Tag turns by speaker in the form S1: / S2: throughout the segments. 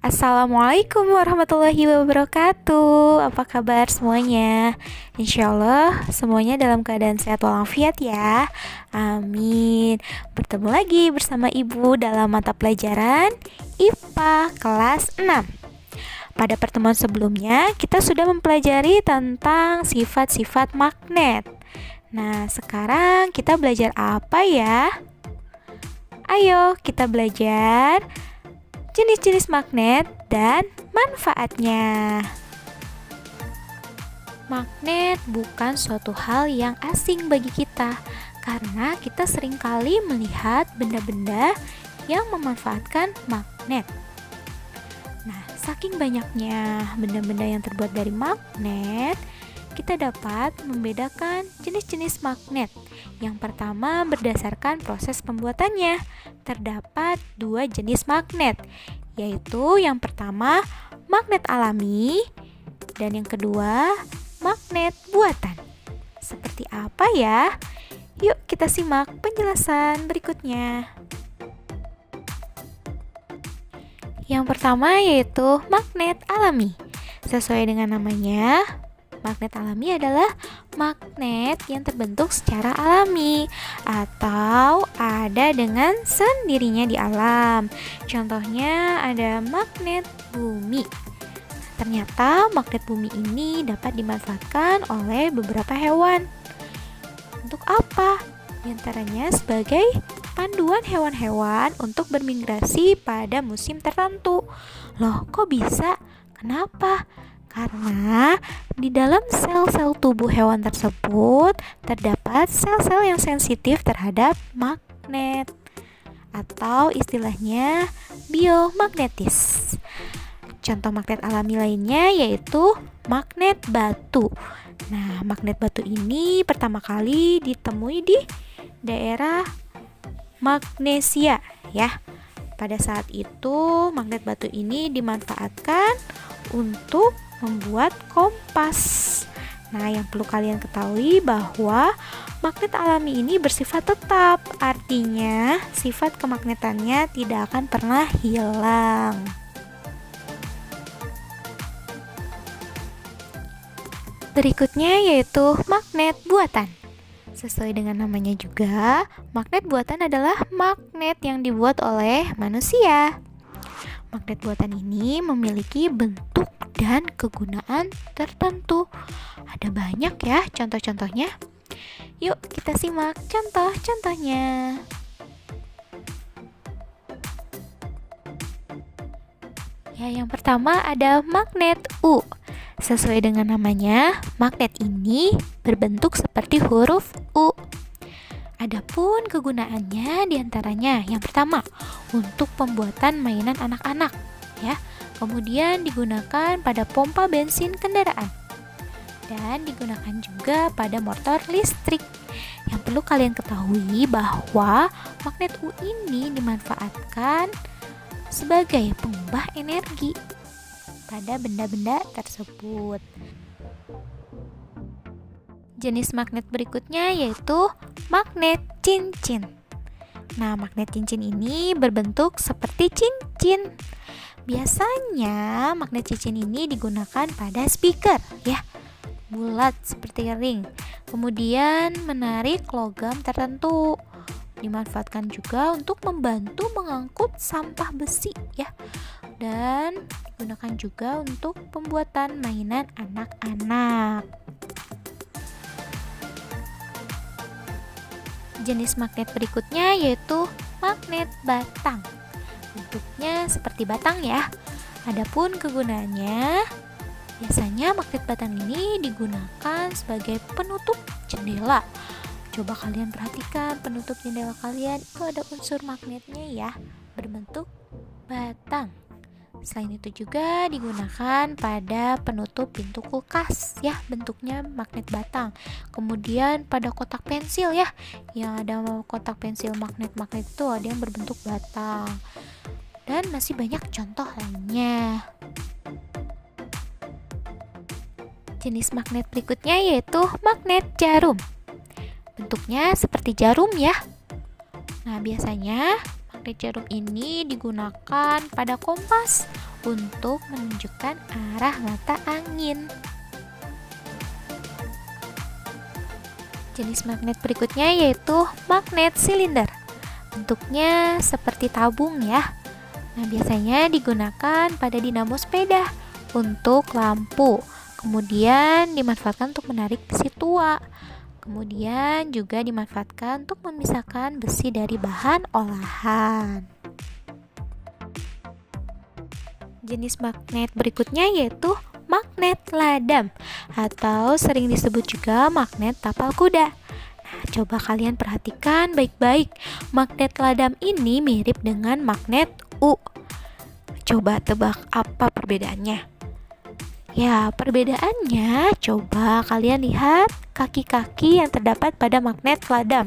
S1: Assalamualaikum warahmatullahi wabarakatuh. Apa kabar semuanya? Insya Allah semuanya dalam keadaan sehat walafiat ya. Amin. Bertemu lagi bersama Ibu dalam mata pelajaran IPA kelas 6. Pada pertemuan sebelumnya kita sudah mempelajari tentang sifat-sifat magnet. Nah, sekarang kita belajar apa ya? Ayo kita belajar jenis-jenis magnet dan manfaatnya. Magnet bukan suatu hal yang asing bagi kita, karena kita seringkali melihat benda-benda yang memanfaatkan magnet. Nah, saking banyaknya benda-benda yang terbuat dari magnet, kita dapat membedakan jenis-jenis magnet. Yang pertama, berdasarkan proses pembuatannya, terdapat dua jenis magnet, yaitu yang pertama magnet alami dan yang kedua magnet buatan. Seperti apa ya? Yuk kita simak penjelasan berikutnya. Yang pertama yaitu magnet alami. Sesuai dengan namanya, magnet alami adalah magnet yang terbentuk secara alami atau ada dengan sendirinya di alam. Contohnya ada magnet bumi. Ternyata magnet bumi ini dapat dimanfaatkan oleh beberapa hewan. Untuk apa? Di antaranya sebagai panduan hewan-hewan untuk bermigrasi pada musim tertentu. Loh, kok bisa? Kenapa? Karena di dalam sel-sel tubuh hewan tersebut terdapat sel-sel yang sensitif terhadap magnet atau istilahnya biomagnetis. Contoh magnet alami lainnya yaitu magnet batu. Nah, magnet batu ini pertama kali ditemui di daerah Magnesia ya. Pada saat itu magnet batu ini dimanfaatkan untuk membuat kompas. Nah, yang perlu kalian ketahui bahwa magnet alami ini bersifat tetap, artinya sifat kemagnetannya tidak akan pernah hilang. Berikutnya yaitu magnet buatan. Sesuai dengan namanya juga, magnet buatan adalah magnet yang dibuat oleh manusia. Magnet buatan ini memiliki bentuk dan kegunaan tertentu. Ada banyak ya contoh-contohnya. Yuk kita simak contoh-contohnya. Ya, yang pertama ada magnet U. Sesuai dengan namanya, magnet ini berbentuk seperti huruf U. Adapun kegunaannya diantaranya yang pertama untuk pembuatan mainan anak-anak ya. Kemudian digunakan pada pompa bensin kendaraan dan digunakan juga pada motor listrik. Yang perlu kalian ketahui bahwa magnet U ini dimanfaatkan sebagai pengubah energi pada benda-benda tersebut. Jenis magnet berikutnya yaitu magnet cincin. Nah, magnet cincin ini berbentuk seperti cincin. Biasanya magnet cincin ini digunakan pada speaker ya, bulat seperti ring. Kemudian menarik logam tertentu. Dimanfaatkan juga untuk membantu mengangkut sampah besi ya. Dan digunakan juga untuk pembuatan mainan anak-anak. Jenis magnet berikutnya yaitu magnet batang. Bentuknya seperti batang ya. Adapun kegunaannya, biasanya magnet batang ini digunakan sebagai penutup jendela. Coba kalian perhatikan penutup jendela kalian itu ada unsur magnetnya ya, berbentuk batang. Selain itu juga digunakan pada penutup pintu kulkas ya, bentuknya magnet batang. Kemudian pada kotak pensil ya, yang ada kotak pensil magnet-magnet itu ada yang berbentuk batang. Dan masih banyak contoh lainnya. Jenis magnet berikutnya yaitu magnet jarum. Bentuknya seperti jarum ya. Nah, biasanya magnet jarum ini digunakan pada kompas untuk menunjukkan arah mata angin. Jenis magnet berikutnya yaitu magnet silinder. Bentuknya seperti tabung ya. Nah, biasanya digunakan pada dinamo sepeda untuk lampu. Kemudian dimanfaatkan untuk menarik besi tua. Kemudian juga dimanfaatkan untuk memisahkan besi dari bahan olahan. Jenis magnet berikutnya yaitu magnet ladam atau sering disebut juga magnet tapal kuda. Nah, coba kalian perhatikan baik-baik. Magnet ladam ini mirip dengan magnet U. Coba tebak apa perbedaannya? Ya, perbedaannya coba kalian lihat kaki-kaki yang terdapat pada magnet ladam.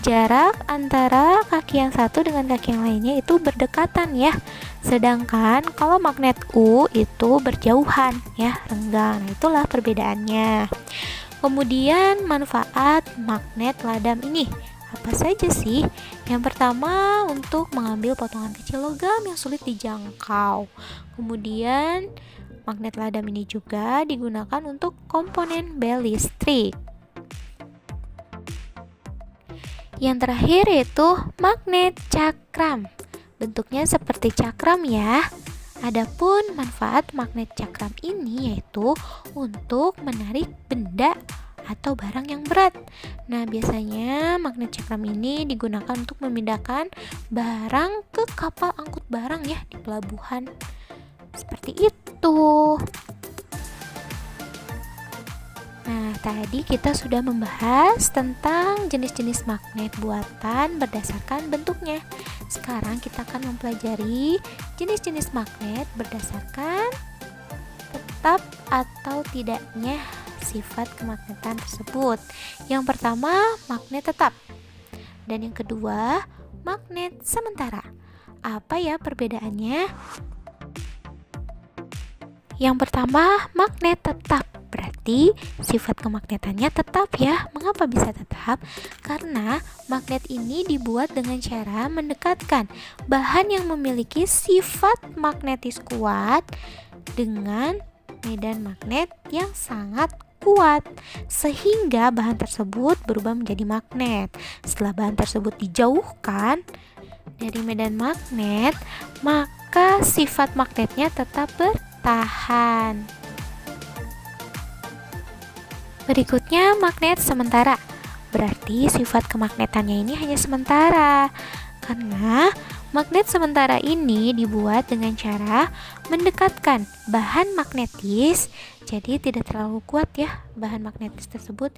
S1: Jarak antara kaki yang satu dengan kaki yang lainnya itu berdekatan ya. Sedangkan kalau magnet U itu berjauhan ya, renggang. Nah, itulah perbedaannya. Kemudian manfaat magnet ladam ini apa saja sih? Yang pertama, untuk mengambil potongan kecil logam yang sulit dijangkau. Kemudian magnet ladam ini juga digunakan untuk komponen bel listrik. Yang terakhir yaitu magnet cakram. Bentuknya seperti cakram ya. Adapun manfaat magnet cakram ini yaitu untuk menarik benda atau barang yang berat. Nah, biasanya magnet cakram ini digunakan untuk memindahkan barang ke kapal angkut barang ya di pelabuhan. Seperti itu. Nah, tadi kita sudah membahas tentang jenis-jenis magnet buatan berdasarkan bentuknya. Sekarang kita akan mempelajari jenis-jenis magnet berdasarkan tetap atau tidaknya sifat kemagnetan tersebut. Yang pertama, magnet tetap. Dan yang kedua, magnet sementara. Apa ya perbedaannya? Yang pertama, magnet tetap. Berarti sifat kemagnetannya tetap ya. Mengapa bisa tetap? Karena magnet ini dibuat dengan cara mendekatkan bahan yang memiliki sifat magnetis kuat dengan medan magnet yang sangat kuat, sehingga bahan tersebut berubah menjadi magnet. Setelah bahan tersebut dijauhkan dari medan magnet, maka sifat magnetnya tetap bertahan. Berikutnya magnet sementara. Berarti sifat kemagnetannya ini hanya sementara. Karena magnet sementara ini dibuat dengan cara mendekatkan bahan magnetis. Jadi tidak terlalu kuat ya bahan magnetis tersebut,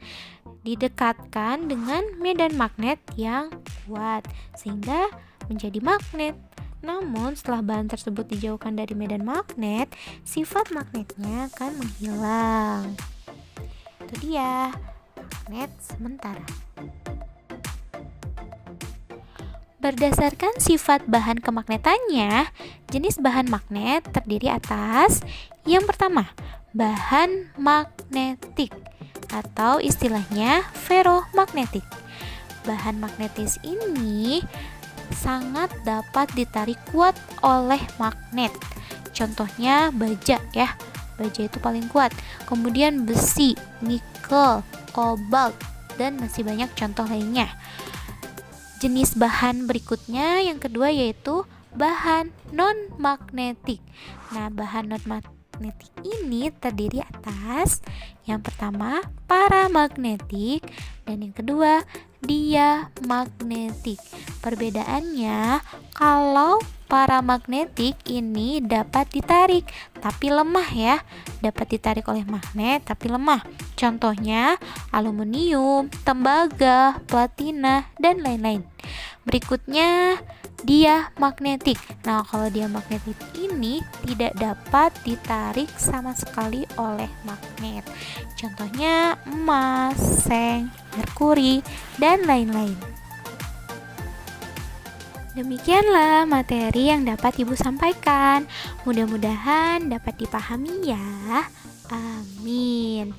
S1: didekatkan dengan medan magnet yang kuat sehingga menjadi magnet. Namun setelah bahan tersebut dijauhkan dari medan magnet, sifat magnetnya akan menghilang. Itu dia magnet sementara. Berdasarkan sifat bahan kemagnetannya, jenis bahan magnet terdiri atas yang pertama, bahan magnetik atau istilahnya ferromagnetik. Bahan magnetis ini sangat dapat ditarik kuat oleh magnet. Contohnya baja ya. Baja itu paling kuat. Kemudian besi, nikel, kobalt, dan masih banyak contoh lainnya. Jenis bahan berikutnya yang kedua yaitu bahan non-magnetik. Nah, bahan non-magnetik ini terdiri atas yang pertama paramagnetik dan yang kedua diamagnetik. Perbedaannya, kalau paramagnetik ini dapat ditarik tapi lemah ya, dapat ditarik oleh magnet tapi lemah. Contohnya aluminium, tembaga, platina, dan lain-lain. Berikutnya diamagnetik. Nah, kalau diamagnetik ini tidak dapat ditarik sama sekali oleh magnet. Contohnya emas, seng, merkuri, dan lain-lain. Demikianlah materi yang dapat Ibu sampaikan. Mudah-mudahan dapat dipahami ya. Amin.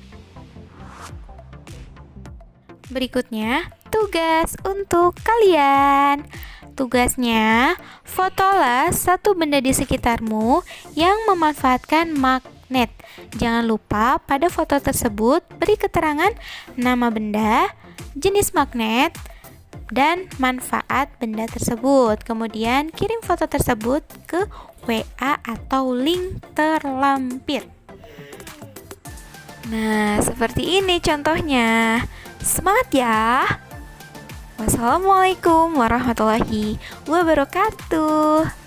S1: Berikutnya, tugas untuk kalian. Tugasnya, fotolah satu benda di sekitarmu yang memanfaatkan magnet. Jangan lupa pada foto tersebut beri keterangan nama benda, jenis magnet, dan manfaat benda tersebut. Kemudian kirim foto tersebut ke WA atau link terlampir. Nah, seperti ini contohnya. Semangat ya! Wassalamualaikum warahmatullahi wabarakatuh.